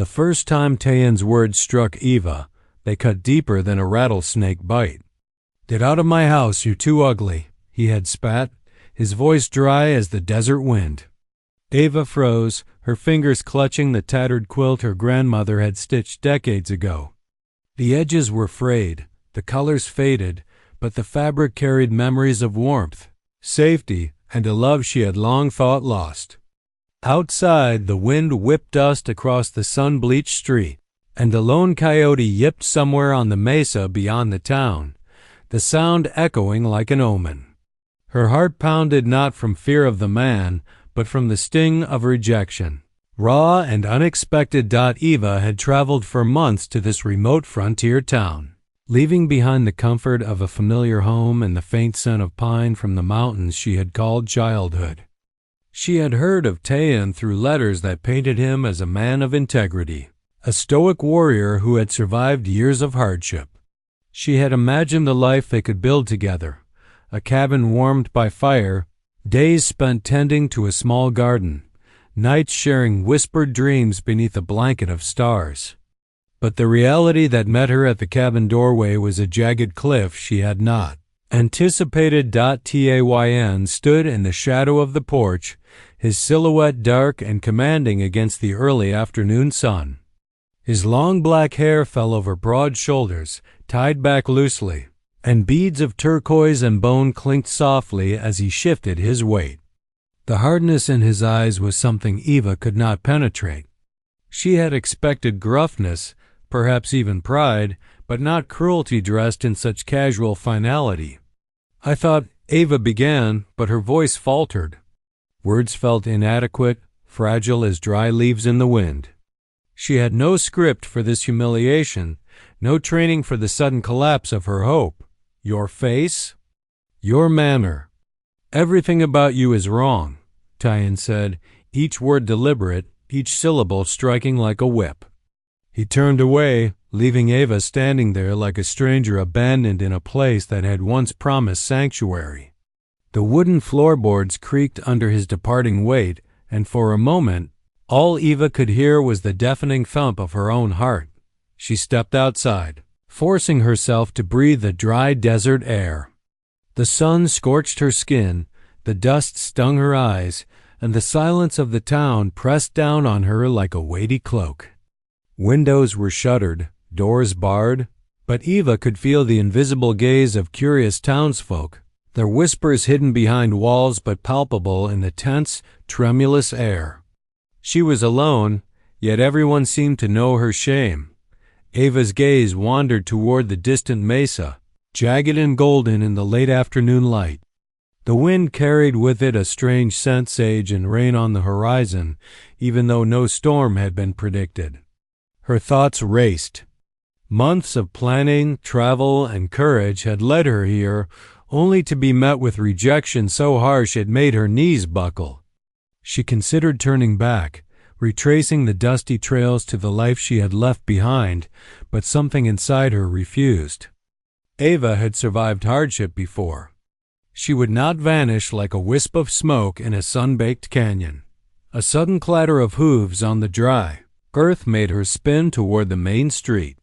The first time Tayan's words struck Eva, they cut deeper than a rattlesnake bite. "Get out of my house, you're too ugly," he had spat, his voice dry as the desert wind. Eva froze, her fingers clutching the tattered quilt her grandmother had stitched decades ago. The edges were frayed, the colors faded, but the fabric carried memories of warmth, safety, and a love she had long thought lost. Outside, the wind whipped dust across the sun-bleached street, and a lone coyote yipped somewhere on the mesa beyond the town, the sound echoing like an omen. Her heart pounded not from fear of the man, but from the sting of rejection. Raw and unexpected. Eva had traveled for months to this remote frontier town, leaving behind the comfort of a familiar home and the faint scent of pine from the mountains she had called childhood. She had heard of Tayan through letters that painted him as a man of integrity, a stoic warrior who had survived years of hardship. She had imagined the life they could build together, a cabin warmed by fire, days spent tending to a small garden, nights sharing whispered dreams beneath a blanket of stars. But the reality that met her at the cabin doorway was a jagged cliff she had not anticipated. Tayan stood in the shadow of the porch, his silhouette dark and commanding against the early afternoon sun. His long black hair fell over broad shoulders, tied back loosely, and beads of turquoise and bone clinked softly as he shifted his weight. The hardness in his eyes was something Eva could not penetrate. She had expected gruffness, perhaps even pride, but not cruelty dressed in such casual finality. "I thought," Eva began, but her voice faltered. Words felt inadequate, fragile as dry leaves in the wind. She had no script for this humiliation, no training for the sudden collapse of her hope. "Your face? Your manner. Everything about you is wrong," Tayan said, each word deliberate, each syllable striking like a whip. He turned away, leaving Eva standing there like a stranger abandoned in a place that had once promised sanctuary. The wooden floorboards creaked under his departing weight, and for a moment, all Eva could hear was the deafening thump of her own heart. She stepped outside, forcing herself to breathe the dry desert air. The sun scorched her skin, the dust stung her eyes, and the silence of the town pressed down on her like a weighty cloak. Windows were shuttered, doors barred, but Eva could feel the invisible gaze of curious townsfolk, their whispers hidden behind walls but palpable in the tense, tremulous air. She was alone, yet everyone seemed to know her shame. Eva's gaze wandered toward the distant mesa, jagged and golden in the late afternoon light. The wind carried with it a strange scent, sage and rain on the horizon, even though no storm had been predicted. Her thoughts raced. Months of planning, travel, and courage had led her here, only to be met with rejection so harsh it made her knees buckle. She considered turning back, retracing the dusty trails to the life she had left behind, but something inside her refused. Eva had survived hardship before. She would not vanish like a wisp of smoke in a sun-baked canyon. A sudden clatter of hooves on the dry earth made her spin toward the main street.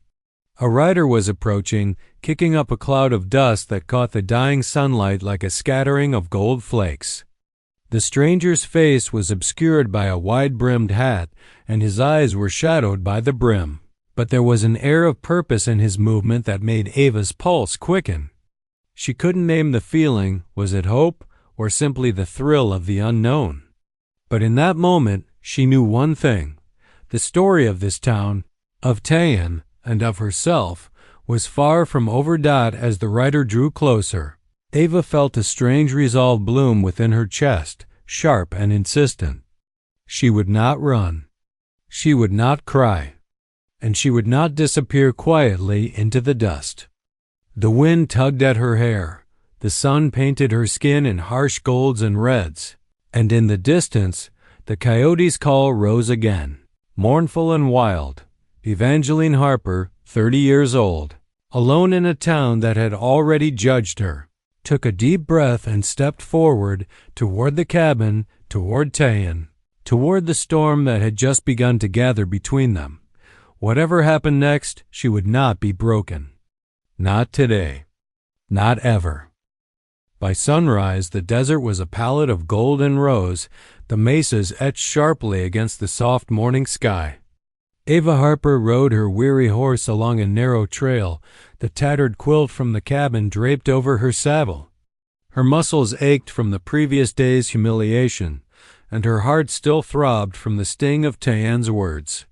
A rider was approaching, kicking up a cloud of dust that caught the dying sunlight like a scattering of gold flakes. The stranger's face was obscured by a wide-brimmed hat, and his eyes were shadowed by the brim. But there was an air of purpose in his movement that made Eva's pulse quicken. She couldn't name the feeling. Was it hope, or simply the thrill of the unknown? But in that moment, she knew one thing. The story of this town, of Tayan, and of herself, was far from over. As the rider drew closer, Eva felt a strange resolve bloom within her chest, sharp and insistent. She would not run. She would not cry. And she would not disappear quietly into the dust. The wind tugged at her hair. The sun painted her skin in harsh golds and reds. And in the distance, the coyote's call rose again, mournful and wild. Evangeline Harper, 30 years old, alone in a town that had already judged her, took a deep breath and stepped forward toward the cabin, toward Tayan, toward the storm that had just begun to gather between them. Whatever happened next, she would not be broken. Not today. Not ever. By sunrise, the desert was a palette of gold and rose, the mesas etched sharply against the soft morning sky. Eva Harper rode her weary horse along a narrow trail, the tattered quilt from the cabin draped over her saddle. Her muscles ached from the previous day's humiliation, and her heart still throbbed from the sting of Tayan's words.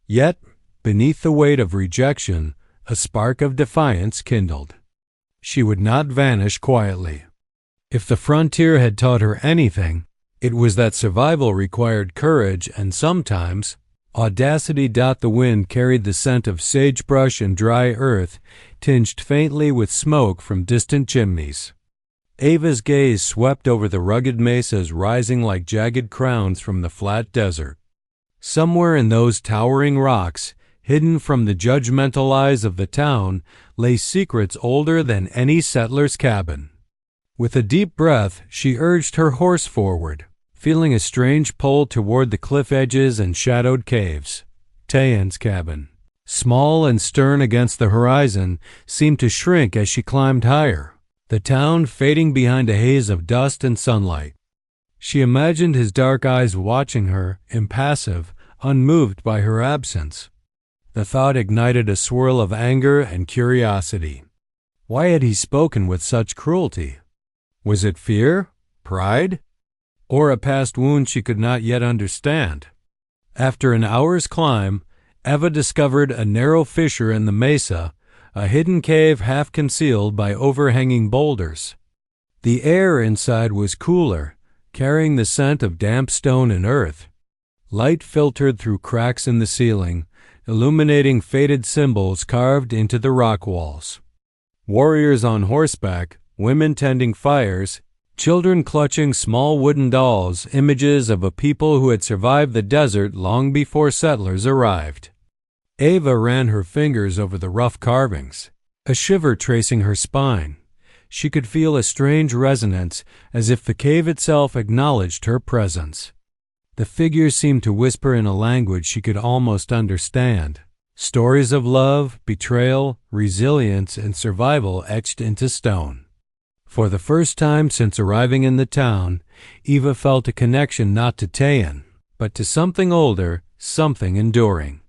Yet, beneath the weight of rejection, a spark of defiance kindled. She would not vanish quietly. If the frontier had taught her anything, it was that survival required courage and sometimes audacity. The wind carried the scent of sagebrush and dry earth, tinged faintly with smoke from distant chimneys. Eva's gaze swept over the rugged mesas rising like jagged crowns from the flat desert. Somewhere in those towering rocks, hidden from the judgmental eyes of the town, lay secrets older than any settler's cabin. With a deep breath, she urged her horse forward, feeling a strange pull toward the cliff edges and shadowed caves. Tayan's cabin, small and stern against the horizon, seemed to shrink as she climbed higher, the town fading behind a haze of dust and sunlight. She imagined his dark eyes watching her, impassive, unmoved by her absence. The thought ignited a swirl of anger and curiosity. Why had he spoken with such cruelty? Was it fear? Pride? Or a past wound she could not yet understand? After an hour's climb, Eva discovered a narrow fissure in the mesa, a hidden cave half concealed by overhanging boulders. The air inside was cooler, carrying the scent of damp stone and earth. Light filtered through cracks in the ceiling, illuminating faded symbols carved into the rock walls. Warriors on horseback, women tending fires, children clutching small wooden dolls, images of a people who had survived the desert long before settlers arrived. Eva ran her fingers over the rough carvings, a shiver tracing her spine. She could feel a strange resonance, as if the cave itself acknowledged her presence. The figures seemed to whisper in a language she could almost understand. Stories of love, betrayal, resilience, and survival etched into stone. For the first time since arriving in the town, Eva felt a connection not to Tayan, but to something older, something enduring.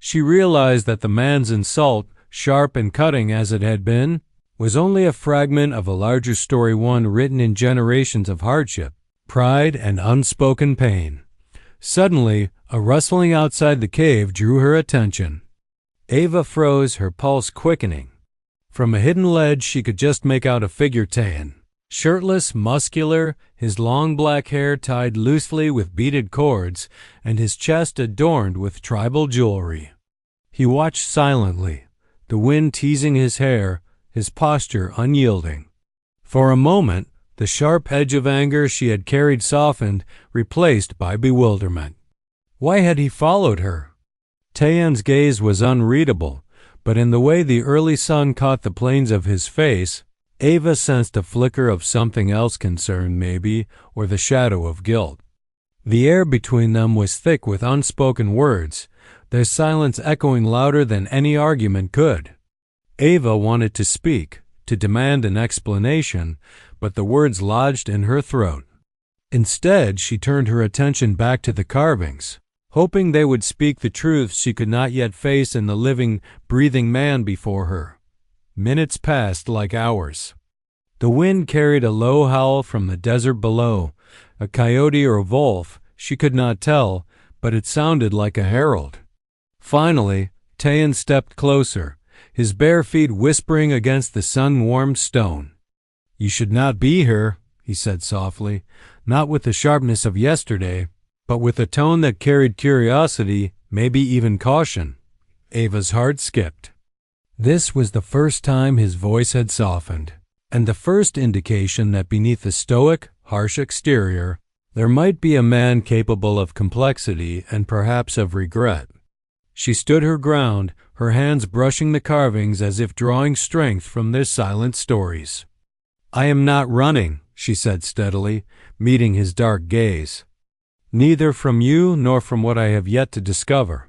She realized that the man's insult, sharp and cutting as it had been, was only a fragment of a larger story, one written in generations of hardship, pride, and unspoken pain. Suddenly, a rustling outside the cave drew her attention. Eva froze, her pulse quickening. From a hidden ledge she could just make out a figure. Tayan, shirtless, muscular, his long black hair tied loosely with beaded cords, and his chest adorned with tribal jewelry. He watched silently, the wind teasing his hair, his posture unyielding. For a moment, the sharp edge of anger she had carried softened, replaced by bewilderment. Why had he followed her? Tayan's gaze was unreadable, but in the way the early sun caught the planes of his face, Eva sensed a flicker of something else, concern maybe, or the shadow of guilt. The air between them was thick with unspoken words, their silence echoing louder than any argument could. Eva wanted to speak, to demand an explanation, but the words lodged in her throat. Instead, she turned her attention back to the carvings, hoping they would speak the truth she could not yet face in the living, breathing man before her. Minutes passed like hours. The wind carried a low howl from the desert below, a coyote or a wolf, she could not tell, but it sounded like a herald. Finally, Tayan stepped closer, his bare feet whispering against the sun-warmed stone. "You should not be here," he said softly, not with the sharpness of yesterday, but with a tone that carried curiosity, maybe even caution. Eva's heart skipped. This was the first time his voice had softened, and the first indication that beneath the stoic, harsh exterior, there might be a man capable of complexity and perhaps of regret. She stood her ground, her hands brushing the carvings as if drawing strength from their silent stories. "I am not running," she said steadily, meeting his dark gaze. "Neither from you nor from what I have yet to discover.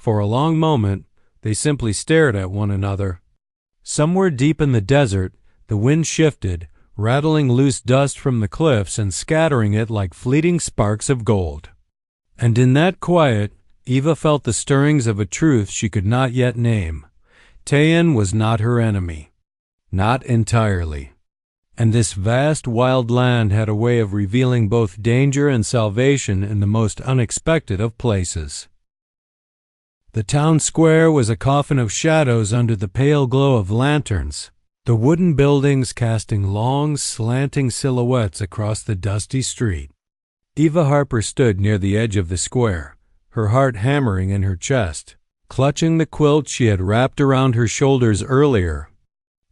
For a long moment, they simply stared at one another. Somewhere deep in the desert, the wind shifted, rattling loose dust from the cliffs and scattering it like fleeting sparks of gold. And in that quiet, Eva felt the stirrings of a truth she could not yet name. Tayan was not her enemy. Not entirely. And this vast, wild land had a way of revealing both danger and salvation in the most unexpected of places. The town square was a coffin of shadows under the pale glow of lanterns, the wooden buildings casting long, slanting silhouettes across the dusty street. Eva Harper stood near the edge of the square, her heart hammering in her chest, clutching the quilt she had wrapped around her shoulders earlier.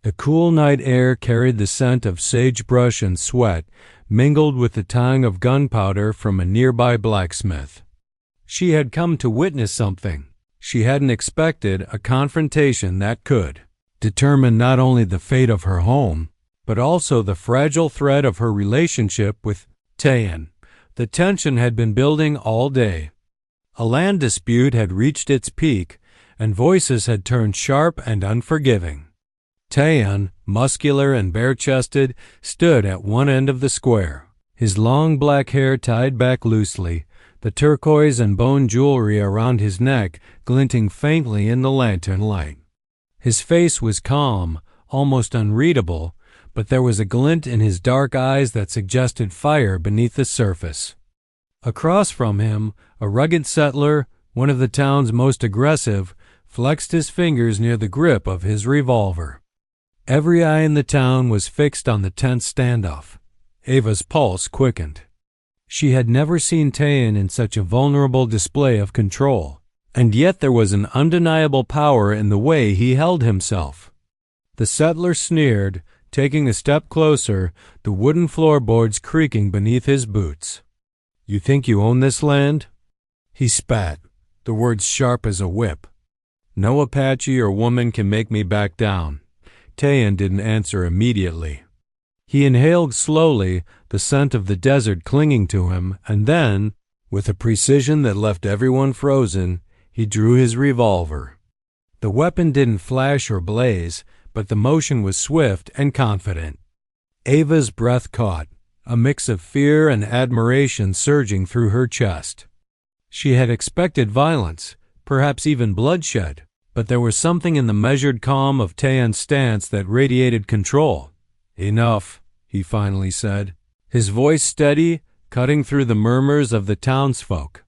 The cool night air carried the scent of sagebrush and sweat, mingled with the tang of gunpowder from a nearby blacksmith. She had come to witness something she hadn't expected, a confrontation that could determine not only the fate of her home, but also the fragile thread of her relationship with Tayan. The tension had been building all day. A land dispute had reached its peak, and voices had turned sharp and unforgiving. Tayan, muscular and bare-chested, stood at one end of the square, his long black hair tied back loosely, the turquoise and bone jewelry around his neck glinting faintly in the lantern light. His face was calm, almost unreadable, but there was a glint in his dark eyes that suggested fire beneath the surface. Across from him, a rugged settler, one of the town's most aggressive, flexed his fingers near the grip of his revolver. Every eye in the town was fixed on the tense standoff. Eva's pulse quickened. She had never seen Tayan in such a vulnerable display of control, and yet there was an undeniable power in the way he held himself. The settler sneered, taking a step closer, the wooden floorboards creaking beneath his boots. "You think you own this land?" He spat, the words sharp as a whip. "No Apache or woman can make me back down." Tayan didn't answer immediately. He inhaled slowly, the scent of the desert clinging to him, and then, with a precision that left everyone frozen, he drew his revolver. The weapon didn't flash or blaze, but the motion was swift and confident. Eva's breath caught, a mix of fear and admiration surging through her chest. She had expected violence, perhaps even bloodshed, but there was something in the measured calm of Tayan's stance that radiated control. "Enough," he finally said, his voice steady, cutting through the murmurs of the townsfolk.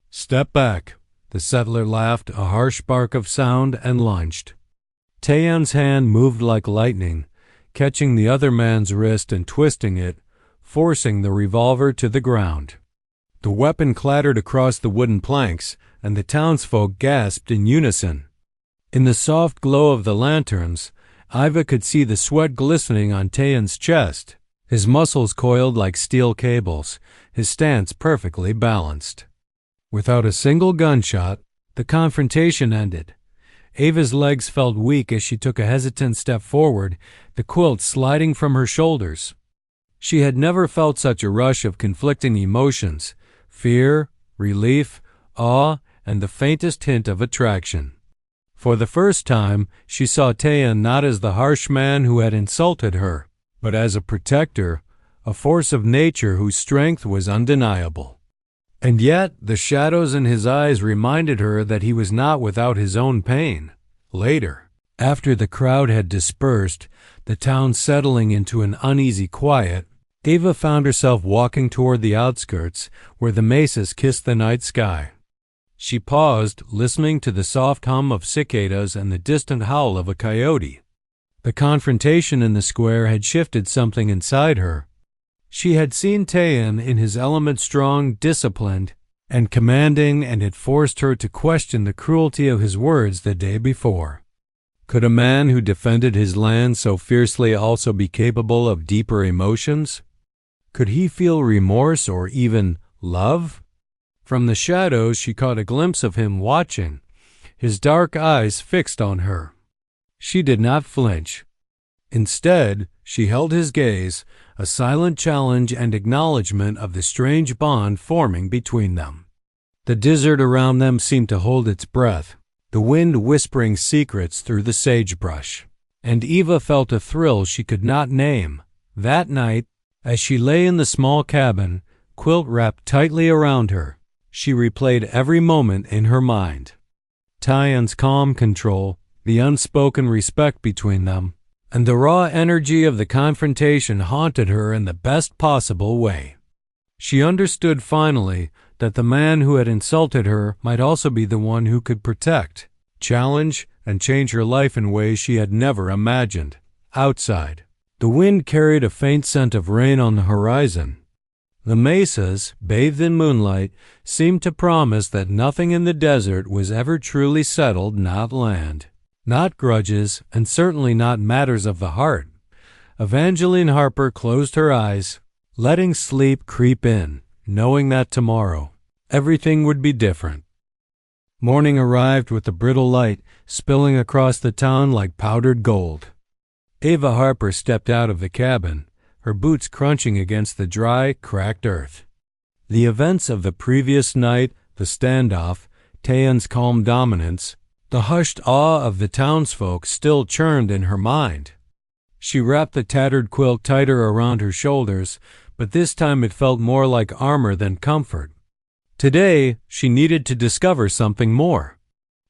"Step back." The settler laughed, a harsh bark of sound, and lunged. Tayan's hand moved like lightning, catching the other man's wrist and twisting it, forcing the revolver to the ground. The weapon clattered across the wooden planks, and the townsfolk gasped in unison. In the soft glow of the lanterns, Eva could see the sweat glistening on Tayan's chest, his muscles coiled like steel cables, his stance perfectly balanced. Without a single gunshot, the confrontation ended. Eva's legs felt weak as she took a hesitant step forward, the quilt sliding from her shoulders. She had never felt such a rush of conflicting emotions: fear, relief, awe, and the faintest hint of attraction. For the first time, she saw Tayan not as the harsh man who had insulted her, but as a protector, a force of nature whose strength was undeniable. And yet, the shadows in his eyes reminded her that he was not without his own pain. Later, after the crowd had dispersed, the town settling into an uneasy quiet, Eva found herself walking toward the outskirts, where the mesas kissed the night sky. She paused, listening to the soft hum of cicadas and the distant howl of a coyote. The confrontation in the square had shifted something inside her. She had seen Tayan in his element, strong, disciplined, and commanding, and it forced her to question the cruelty of his words the day before. Could a man who defended his land so fiercely also be capable of deeper emotions? Could he feel remorse or even love? From the shadows she caught a glimpse of him watching, his dark eyes fixed on her. She did not flinch. Instead, she held his gaze, a silent challenge and acknowledgement of the strange bond forming between them. The desert around them seemed to hold its breath, the wind whispering secrets through the sagebrush. And Eva felt a thrill she could not name. That night, as she lay in the small cabin, quilt wrapped tightly around her, she replayed every moment in her mind. Tayan's calm control, the unspoken respect between them, and the raw energy of the confrontation haunted her in the best possible way. She understood finally that the man who had insulted her might also be the one who could protect, challenge, and change her life in ways she had never imagined. Outside, the wind carried a faint scent of rain on the horizon. The mesas, bathed in moonlight, seemed to promise that nothing in the desert was ever truly settled, not land, not grudges, and certainly not matters of the heart. Evangeline Harper closed her eyes, letting sleep creep in, knowing that tomorrow everything would be different. Morning arrived with the brittle light spilling across the town like powdered gold. Eva Harper stepped out of the cabin, her boots crunching against the dry, cracked earth. The events of the previous night, the standoff, Tayan's calm dominance, the hushed awe of the townsfolk still churned in her mind. She wrapped the tattered quilt tighter around her shoulders, but this time it felt more like armor than comfort. Today, she needed to discover something more.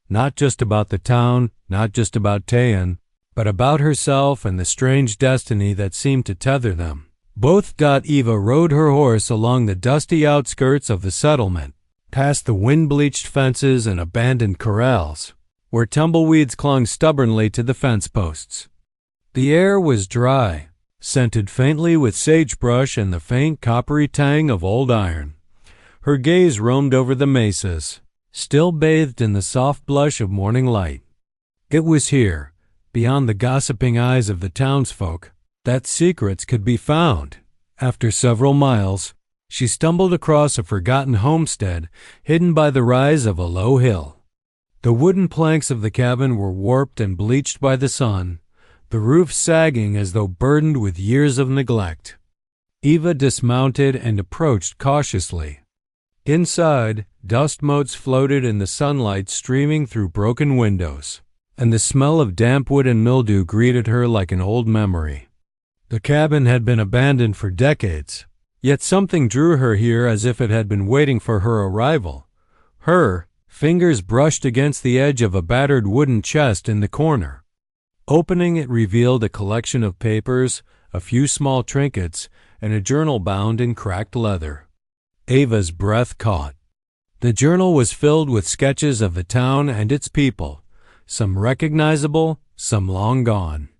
Not just about the town, not just about Tayan, but about herself and the strange destiny that seemed to tether them. Both. Eva rode her horse along the dusty outskirts of the settlement, past the wind-bleached fences and abandoned corrals, where tumbleweeds clung stubbornly to the fence posts. The air was dry, scented faintly with sagebrush and the faint coppery tang of old iron. Her gaze roamed over the mesas, still bathed in the soft blush of morning light. It was here, beyond the gossiping eyes of the townsfolk, that secrets could be found. After several miles, she stumbled across a forgotten homestead hidden by the rise of a low hill. The wooden planks of the cabin were warped and bleached by the sun, the roof sagging as though burdened with years of neglect. Eva dismounted and approached cautiously. Inside, dust motes floated in the sunlight streaming through broken windows, and the smell of damp wood and mildew greeted her like an old memory. The cabin had been abandoned for decades, yet something drew her here as if it had been waiting for her arrival. Her fingers brushed against the edge of a battered wooden chest in the corner. Opening it revealed a collection of papers, a few small trinkets, and a journal bound in cracked leather. Eva's breath caught. The journal was filled with sketches of the town and its people, some recognizable, some long gone.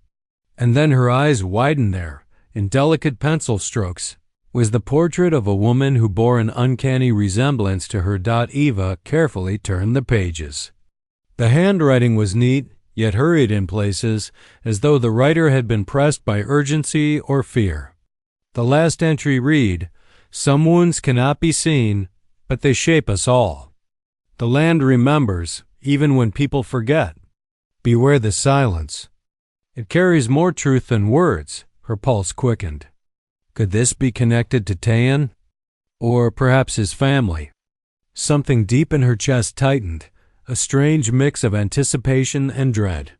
And then her eyes widened there, in delicate pencil strokes, was the portrait of a woman who bore an uncanny resemblance to her. Eva carefully turned the pages. The handwriting was neat, yet hurried in places, as though the writer had been pressed by urgency or fear. The last entry read, "Some wounds cannot be seen, but they shape us all. The land remembers, even when people forget. Beware the silence. It carries more truth than words." Her pulse quickened. Could this be connected to Tayan? Or perhaps his family? Something deep in her chest tightened, a strange mix of anticipation and dread.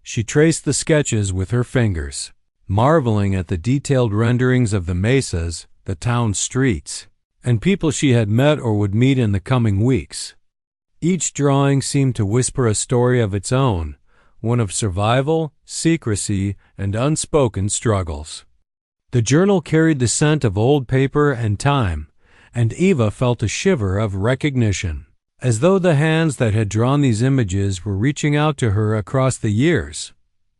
She traced the sketches with her fingers, marveling at the detailed renderings of the mesas, the town streets, and people she had met or would meet in the coming weeks. Each drawing seemed to whisper a story of its own, one of survival, secrecy, and unspoken struggles. The journal carried the scent of old paper and time, and Eva felt a shiver of recognition, as though the hands that had drawn these images were reaching out to her across the years.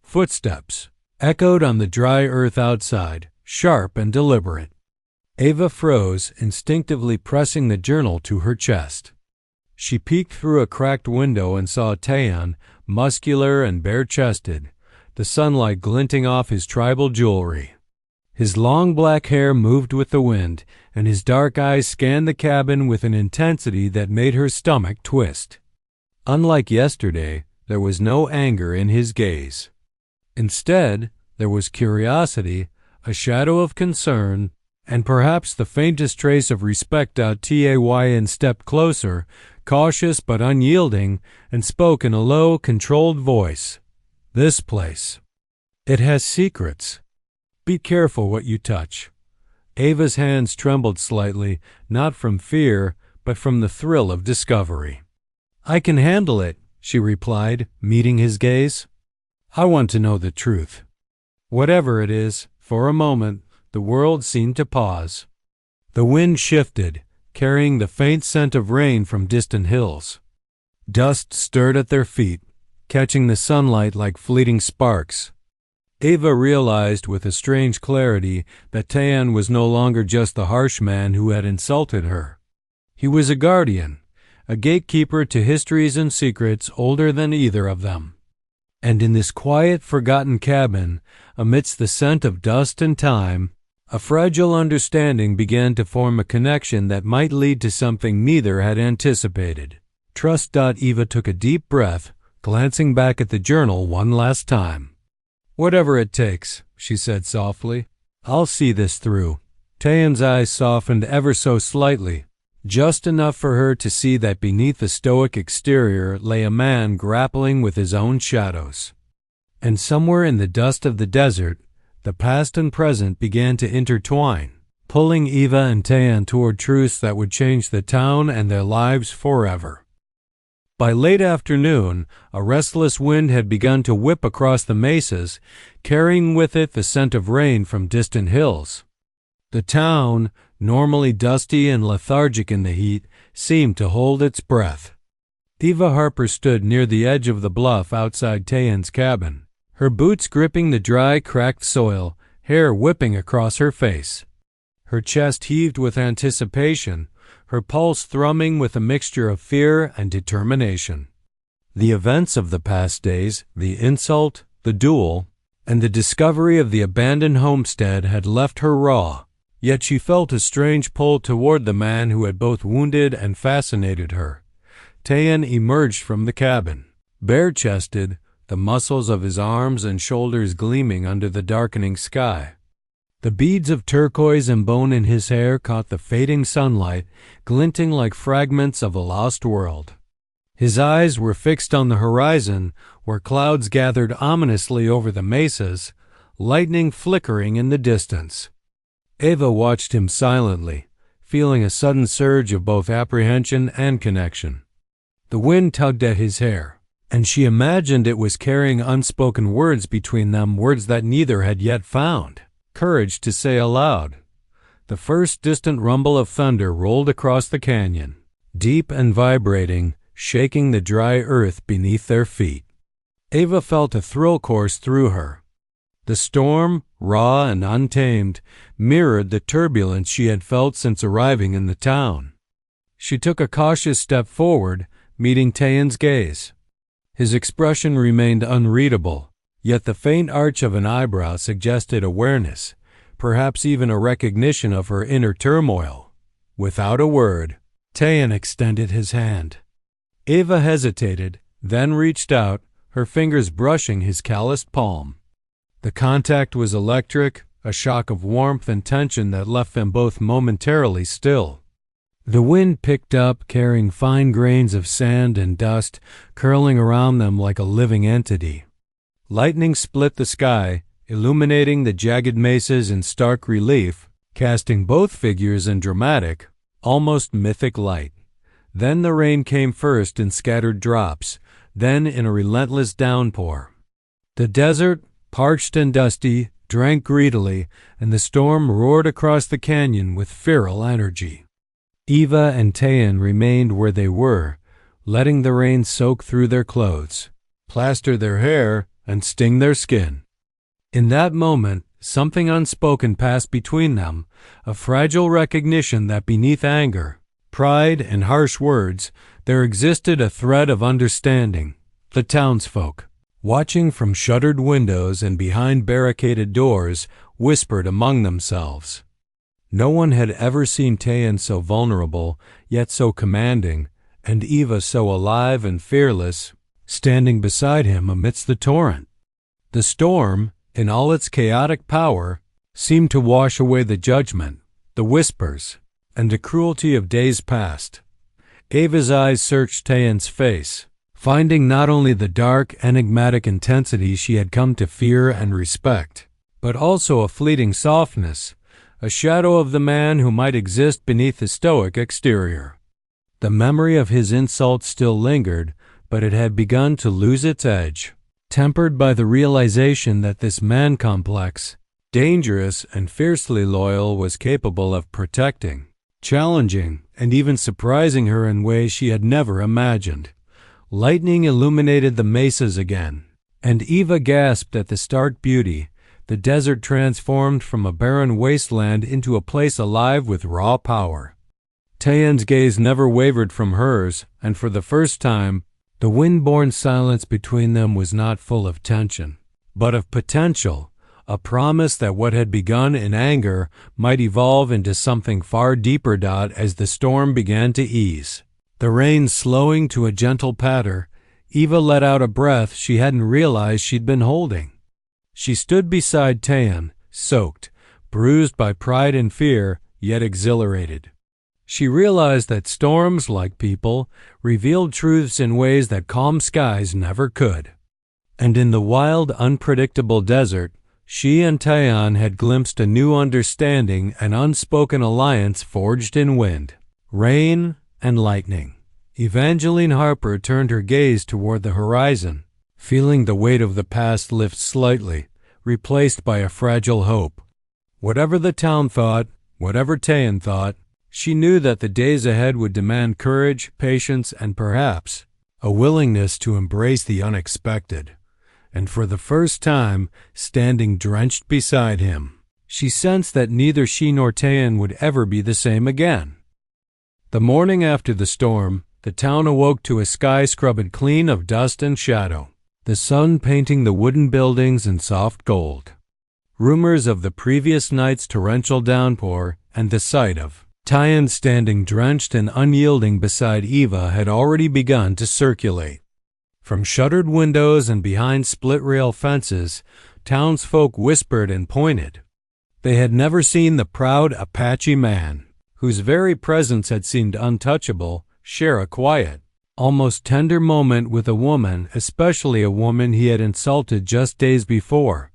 Footsteps echoed on the dry earth outside, sharp and deliberate. Eva froze, instinctively pressing the journal to her chest. She peeked through a cracked window and saw Tayan, muscular and bare-chested, the sunlight glinting off his tribal jewelry. His long black hair moved with the wind, and his dark eyes scanned the cabin with an intensity that made her stomach twist. Unlike yesterday, there was no anger in his gaze. Instead, there was curiosity, a shadow of concern, and perhaps the faintest trace of respect. Tayan stepped closer, cautious but unyielding, and spoke in a low, controlled voice. "This place. It has secrets. Be careful what you touch." Ava's hands trembled slightly, not from fear, but from the thrill of discovery. "I can handle it," she replied, meeting his gaze. "I want to know the truth." Whatever it is, for a moment, the world seemed to pause. The wind shifted, carrying the faint scent of rain from distant hills. Dust stirred at their feet, catching the sunlight like fleeting sparks. Ava realized with a strange clarity that Tayan was no longer just the harsh man who had insulted her. He was a guardian, a gatekeeper to histories and secrets older than either of them. And in this quiet, forgotten cabin, amidst the scent of dust and time, a fragile understanding began to form, a connection that might lead to something neither had anticipated. Trust. Eva took a deep breath, glancing back at the journal one last time. "Whatever it takes," she said softly. "I'll see this through." Tayan's eyes softened ever so slightly, just enough for her to see that beneath the stoic exterior lay a man grappling with his own shadows. And somewhere in the dust of the desert, the past and present began to intertwine, pulling Eva and Tayan toward truths that would change the town and their lives forever. By late afternoon, a restless wind had begun to whip across the mesas, carrying with it the scent of rain from distant hills. The town, normally dusty and lethargic in the heat, seemed to hold its breath. Eva Harper stood near the edge of the bluff outside Tayan's cabin, her boots gripping the dry, cracked soil, hair whipping across her face. Her chest heaved with anticipation, her pulse thrumming with a mixture of fear and determination. The events of the past days, the insult, the duel, and the discovery of the abandoned homestead had left her raw, yet she felt a strange pull toward the man who had both wounded and fascinated her. Tayan emerged from the cabin, bare-chested, the muscles of his arms and shoulders gleaming under the darkening sky. The beads of turquoise and bone in his hair caught the fading sunlight, glinting like fragments of a lost world. His eyes were fixed on the horizon, where clouds gathered ominously over the mesas, lightning flickering in the distance. Ava watched him silently, feeling a sudden surge of both apprehension and connection. The wind tugged at his hair, and she imagined it was carrying unspoken words between them, words that neither had yet found courage to say aloud. The first distant rumble of thunder rolled across the canyon, deep and vibrating, shaking the dry earth beneath their feet. Ava felt a thrill course through her. The storm, raw and untamed, mirrored the turbulence she had felt since arriving in the town. She took a cautious step forward, meeting Tayan's gaze. His expression remained unreadable, yet the faint arch of an eyebrow suggested awareness, perhaps even a recognition of her inner turmoil. Without a word, Tayan extended his hand. Ava hesitated, then reached out, her fingers brushing his calloused palm. The contact was electric, a shock of warmth and tension that left them both momentarily still. The wind picked up, carrying fine grains of sand and dust, curling around them like a living entity. Lightning split the sky, illuminating the jagged mesas in stark relief, casting both figures in dramatic, almost mythic light. Then the rain came first in scattered drops, then in a relentless downpour. The desert, parched and dusty, drank greedily, and the storm roared across the canyon with feral energy. Eva and Tayan remained where they were, letting the rain soak through their clothes, plaster their hair, and sting their skin. In that moment, something unspoken passed between them, a fragile recognition that beneath anger, pride, and harsh words, there existed a thread of understanding. The townsfolk, watching from shuttered windows and behind barricaded doors, whispered among themselves. No one had ever seen Tayan so vulnerable, yet so commanding, and Eva so alive and fearless, standing beside him amidst the torrent. The storm, in all its chaotic power, seemed to wash away the judgment, the whispers, and the cruelty of days past. Ava's eyes searched Tayan's face, finding not only the dark, enigmatic intensity she had come to fear and respect, but also a fleeting softness, a shadow of the man who might exist beneath the stoic exterior. The memory of his insult still lingered, but it had begun to lose its edge, tempered by the realization that this man complex, dangerous and fiercely loyal, was capable of protecting, challenging, and even surprising her in ways she had never imagined. Lightning illuminated the mesas again, and Eva gasped at the stark beauty. The desert transformed from a barren wasteland into a place alive with raw power. Tayan's gaze never wavered from hers, and for the first time, the wind-borne silence between them was not full of tension, but of potential, a promise that what had begun in anger might evolve into something far deeper. As the storm began to ease, the rain slowing to a gentle patter, Eva let out a breath she hadn't realized she'd been holding. She stood beside Tayan, soaked, bruised by pride and fear, yet exhilarated. She realized that storms, like people, revealed truths in ways that calm skies never could. And in the wild, unpredictable desert, she and Tayan had glimpsed a new understanding, an unspoken alliance forged in wind, rain, and lightning. Evangeline Harper turned her gaze toward the horizon, feeling the weight of the past lift slightly, replaced by a fragile hope. Whatever the town thought, whatever Tayan thought, she knew that the days ahead would demand courage, patience, and perhaps a willingness to embrace the unexpected. And for the first time, standing drenched beside him, she sensed that neither she nor Tayan would ever be the same again. The morning after the storm, the town awoke to a sky scrubbed clean of dust and shadow, the sun painting the wooden buildings in soft gold. Rumors of the previous night's torrential downpour and the sight of Tayan standing drenched and unyielding beside Eva had already begun to circulate. From shuttered windows and behind split-rail fences, townsfolk whispered and pointed. They had never seen the proud Apache man, whose very presence had seemed untouchable, share a quiet, almost tender moment with a woman, especially a woman he had insulted just days before,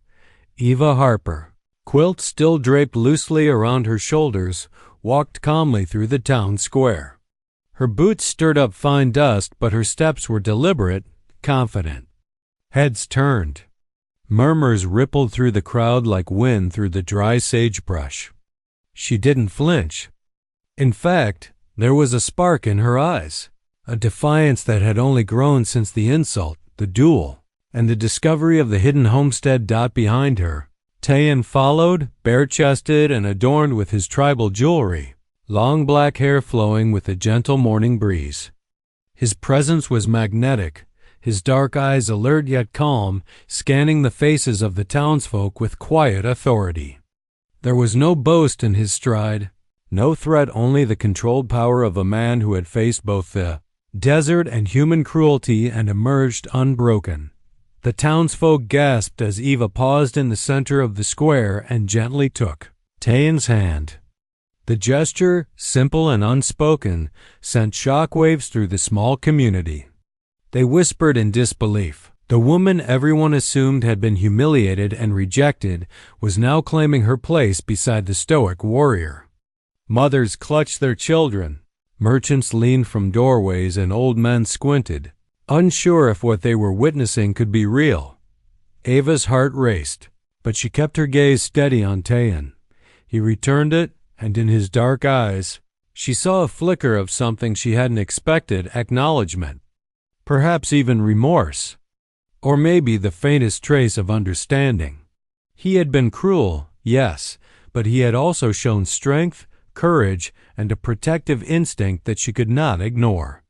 Eva Harper. Quilt still draped loosely around her shoulders, walked calmly through the town square. Her boots stirred up fine dust, but her steps were deliberate, confident. Heads turned. Murmurs rippled through the crowd like wind through the dry sagebrush. She didn't flinch. In fact, there was a spark in her eyes, a defiance that had only grown since the insult, the duel, and the discovery of the hidden homestead behind her. Tayan followed, bare-chested and adorned with his tribal jewelry, long black hair flowing with a gentle morning breeze. His presence was magnetic, his dark eyes alert yet calm, scanning the faces of the townsfolk with quiet authority. There was no boast in his stride, no threat, only the controlled power of a man who had faced both the desert and human cruelty and emerged unbroken. The townsfolk gasped as Eva paused in the center of the square and gently took Tayan's hand. The gesture, simple and unspoken, sent shockwaves through the small community. They whispered in disbelief. The woman everyone assumed had been humiliated and rejected was now claiming her place beside the stoic warrior. Mothers clutched their children. Merchants leaned from doorways and old men squinted, unsure if what they were witnessing could be real. Ava's heart raced, but she kept her gaze steady on Tayan. He returned it, and in his dark eyes, she saw a flicker of something she hadn't expected: acknowledgement, perhaps even remorse, or maybe the faintest trace of understanding. He had been cruel, yes, but he had also shown strength, courage, and a protective instinct that she could not ignore.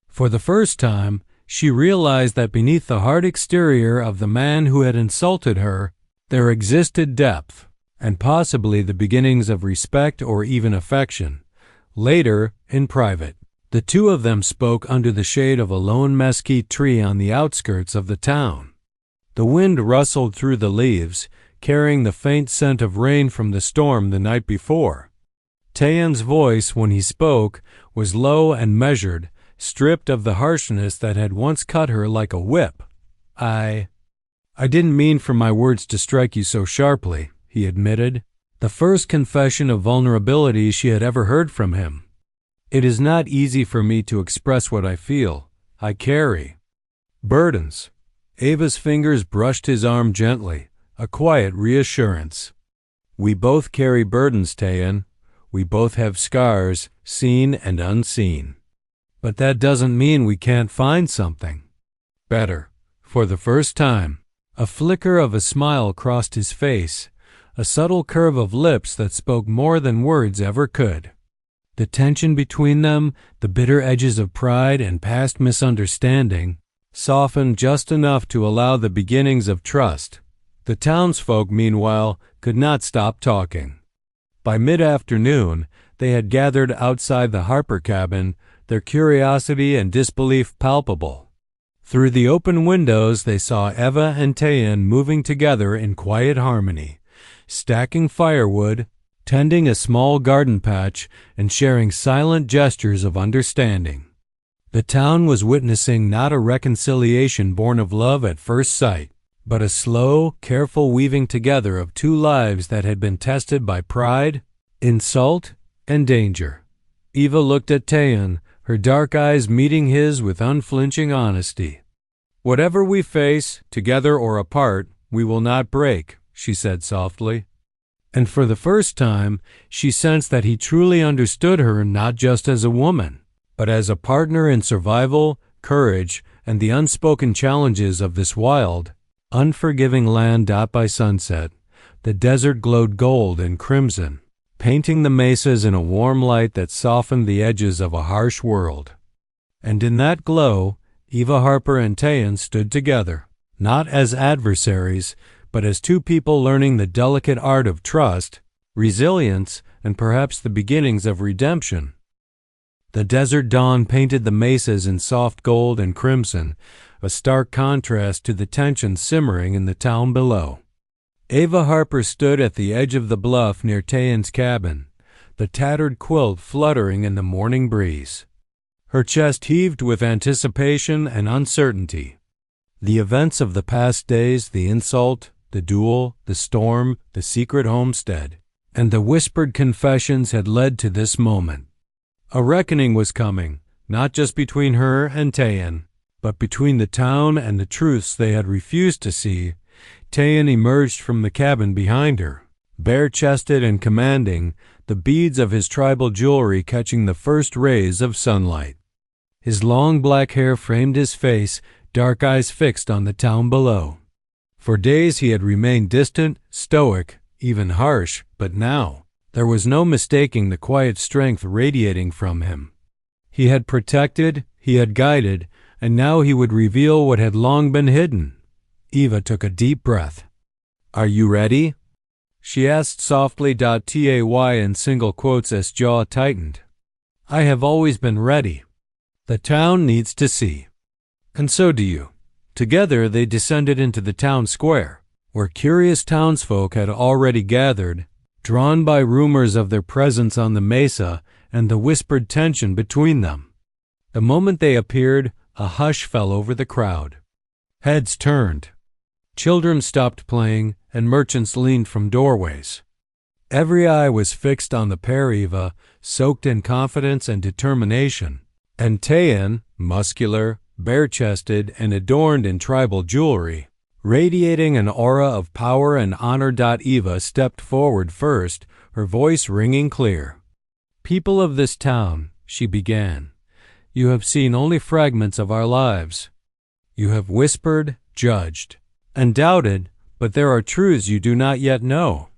For the first time, she realized that beneath the hard exterior of the man who had insulted her, there existed depth, and possibly the beginnings of respect or even affection. Later, in private, the two of them spoke under the shade of a lone mesquite tree on the outskirts of the town. The wind rustled through the leaves, carrying the faint scent of rain from the storm the night before. Tayan's voice, when he spoke, was low and measured, stripped of the harshness that had once cut her like a whip. I didn't mean for my words to strike you so sharply, he admitted, the first confession of vulnerability she had ever heard from him. It is not easy for me to express what I feel. I carry burdens. Ava's fingers brushed his arm gently, a quiet reassurance. We both carry burdens, Tayan. We both have scars, seen and unseen. But that doesn't mean we can't find something better. For the first time, a flicker of a smile crossed his face, a subtle curve of lips that spoke more than words ever could. The tension between them, the bitter edges of pride and past misunderstanding, softened just enough to allow the beginnings of trust. The townsfolk, meanwhile, could not stop talking. By mid-afternoon, they had gathered outside the Harper cabin, their curiosity and disbelief palpable. Through the open windows they saw Eva and Tayan moving together in quiet harmony, stacking firewood, tending a small garden patch, and sharing silent gestures of understanding. The town was witnessing not a reconciliation born of love at first sight, but a slow, careful weaving together of two lives that had been tested by pride, insult, and danger. Eva looked at Tayan, her dark eyes meeting his with unflinching honesty. Whatever we face, together or apart, we will not break, she said softly. And for the first time, she sensed that he truly understood her not just as a woman, but as a partner in survival, courage, and the unspoken challenges of this wild, unforgiving land. By sunset, the desert glowed gold and crimson, painting the mesas in a warm light that softened the edges of a harsh world. And in that glow, Eva Harper and Tayan stood together, not as adversaries, but as two people learning the delicate art of trust, resilience, and perhaps the beginnings of redemption. The desert dawn painted the mesas in soft gold and crimson, a stark contrast to the tension simmering in the town below. Eva Harper stood at the edge of the bluff near Tayan's cabin, the tattered quilt fluttering in the morning breeze. Her chest heaved with anticipation and uncertainty. The events of the past days, the insult, the duel, the storm, the secret homestead, and the whispered confessions had led to this moment. A reckoning was coming, not just between her and Tayan, but between the town and the truths they had refused to see. Tayan emerged from the cabin behind her, bare-chested and commanding, the beads of his tribal jewelry catching the first rays of sunlight. His long black hair framed his face, dark eyes fixed on the town below. For days he had remained distant, stoic, even harsh, but now there was no mistaking the quiet strength radiating from him. He had protected, he had guided, and now he would reveal what had long been hidden. Eva took a deep breath. "Are you ready?" she asked softly. Tay in single quotes as jaw tightened. "I have always been ready. The town needs to see. And so do you." Together they descended into the town square, where curious townsfolk had already gathered, drawn by rumors of their presence on the mesa and the whispered tension between them. The moment they appeared, a hush fell over the crowd. Heads turned. Children stopped playing, and merchants leaned from doorways. Every eye was fixed on the pair, Eva, soaked in confidence and determination, and Tayan, muscular, bare-chested, and adorned in tribal jewelry, radiating an aura of power and honor. Eva stepped forward first, her voice ringing clear. "People of this town," she began, "you have seen only fragments of our lives. You have whispered, judged, and doubted, but there are truths you do not yet know."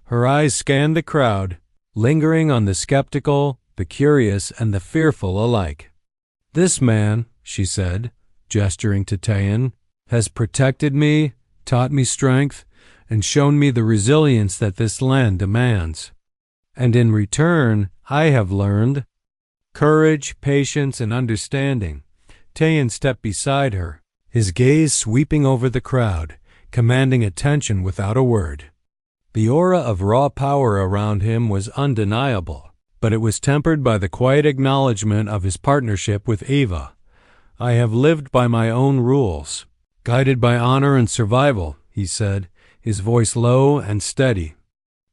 Her eyes scanned the crowd, lingering on the skeptical, the curious, and the fearful alike. "This man," she said, gesturing to Tayan, "has protected me, taught me strength, and shown me the resilience that this land demands. And in return, I have learned courage, patience, and understanding." Tayan stepped beside her, his gaze sweeping over the crowd, commanding attention without a word. The aura of raw power around him was undeniable, but it was tempered by the quiet acknowledgement of his partnership with Eva. "I have lived by my own rules, guided by honor and survival," he said, his voice low and steady.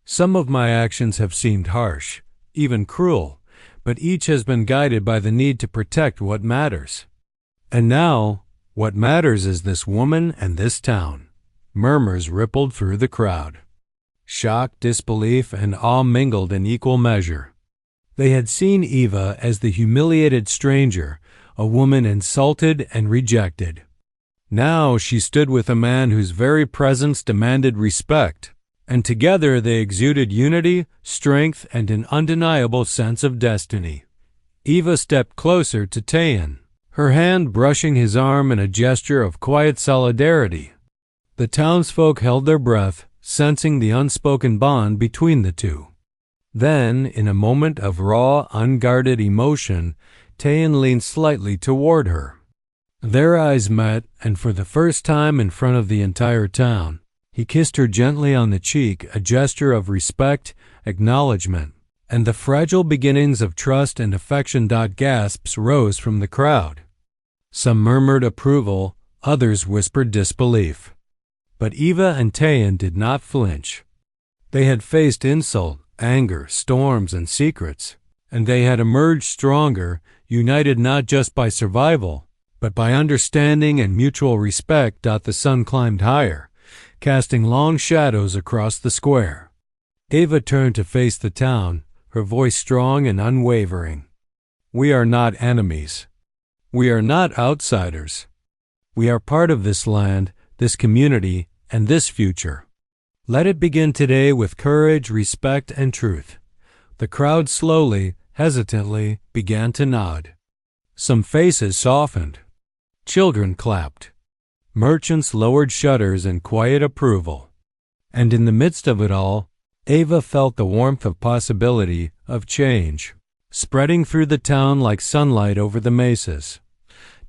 "Some of my actions have seemed harsh, even cruel, but each has been guided by the need to protect what matters. And now, what matters is this woman and this town." Murmurs rippled through the crowd. Shock, disbelief, and awe mingled in equal measure. They had seen Eva as the humiliated stranger, a woman insulted and rejected. Now she stood with a man whose very presence demanded respect, and together they exuded unity, strength, and an undeniable sense of destiny. Eva stepped closer to Tayan, her hand brushing his arm in a gesture of quiet solidarity. The townsfolk held their breath, sensing the unspoken bond between the two. Then, in a moment of raw, unguarded emotion, Tayan leaned slightly toward her. Their eyes met, and for the first time in front of the entire town, he kissed her gently on the cheek, a gesture of respect, acknowledgement, and the fragile beginnings of trust and affection. Gasps rose from the crowd. Some murmured approval, others whispered disbelief. But Eva and Tayan did not flinch. They had faced insult, anger, storms, and secrets, and they had emerged stronger, united not just by survival, but by understanding and mutual respect. The sun climbed higher, casting long shadows across the square. Eva turned to face the town, her voice strong and unwavering. "We are not enemies. We are not outsiders. We are part of this land, this community, and this future. Let it begin today with courage, respect, and truth." The crowd slowly, hesitantly, began to nod. Some faces softened. Children clapped. Merchants lowered shutters in quiet approval. And in the midst of it all, Eva felt the warmth of possibility, of change, spreading through the town like sunlight over the mesas.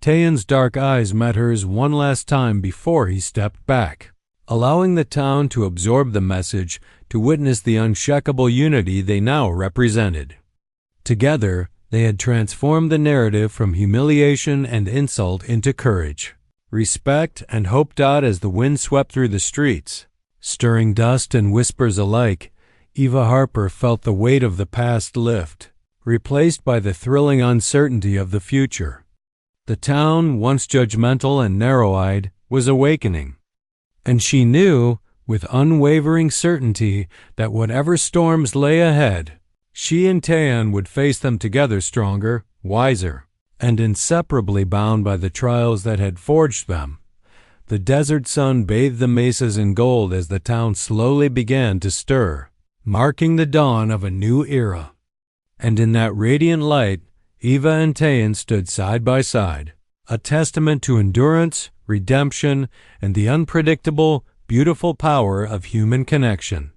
Tayan's dark eyes met hers one last time before he stepped back, allowing the town to absorb the message, to witness the unshakable unity they now represented. Together, they had transformed the narrative from humiliation and insult into courage, respect, and hope. As the wind swept through the streets, stirring dust and whispers alike, Eva Harper felt the weight of the past lift, replaced by the thrilling uncertainty of the future. The town, once judgmental and narrow-eyed, was awakening. And she knew, with unwavering certainty, that whatever storms lay ahead, she and Tayan would face them together stronger, wiser, and inseparably bound by the trials that had forged them. The desert sun bathed the mesas in gold as the town slowly began to stir, marking the dawn of a new era. And in that radiant light, Eva and Tayan stood side by side, a testament to endurance, redemption, and the unpredictable, beautiful power of human connection.